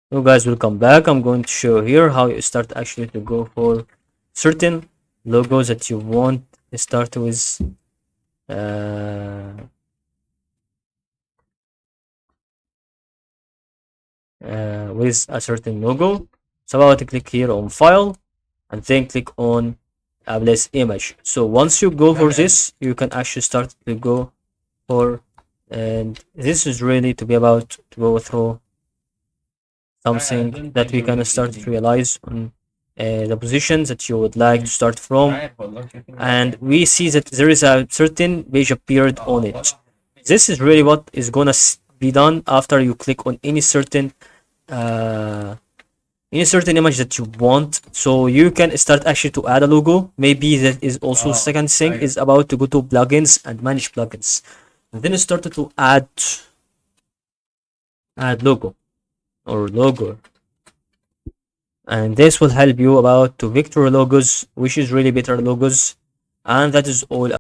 So guys, welcome back. I'm going to show here how you start actually to go for certain logos that you want to start uh, with a certain logo. So I want to click here on file and then click on place image. So once you go for this, you can actually start to go for, and this is really to be about to go through something that we can start to realize on the positions that you would like to start from, and we see that there is a certain page appeared on it. This is really what is gonna be done after you click on uh, any certain image that you want. So you can start actually to add a logo. Maybe that is also second thing is about to go to plugins and manage plugins, and then start to add logo or logo, and this will help you about to vector logos, which is really better logos, and that is all.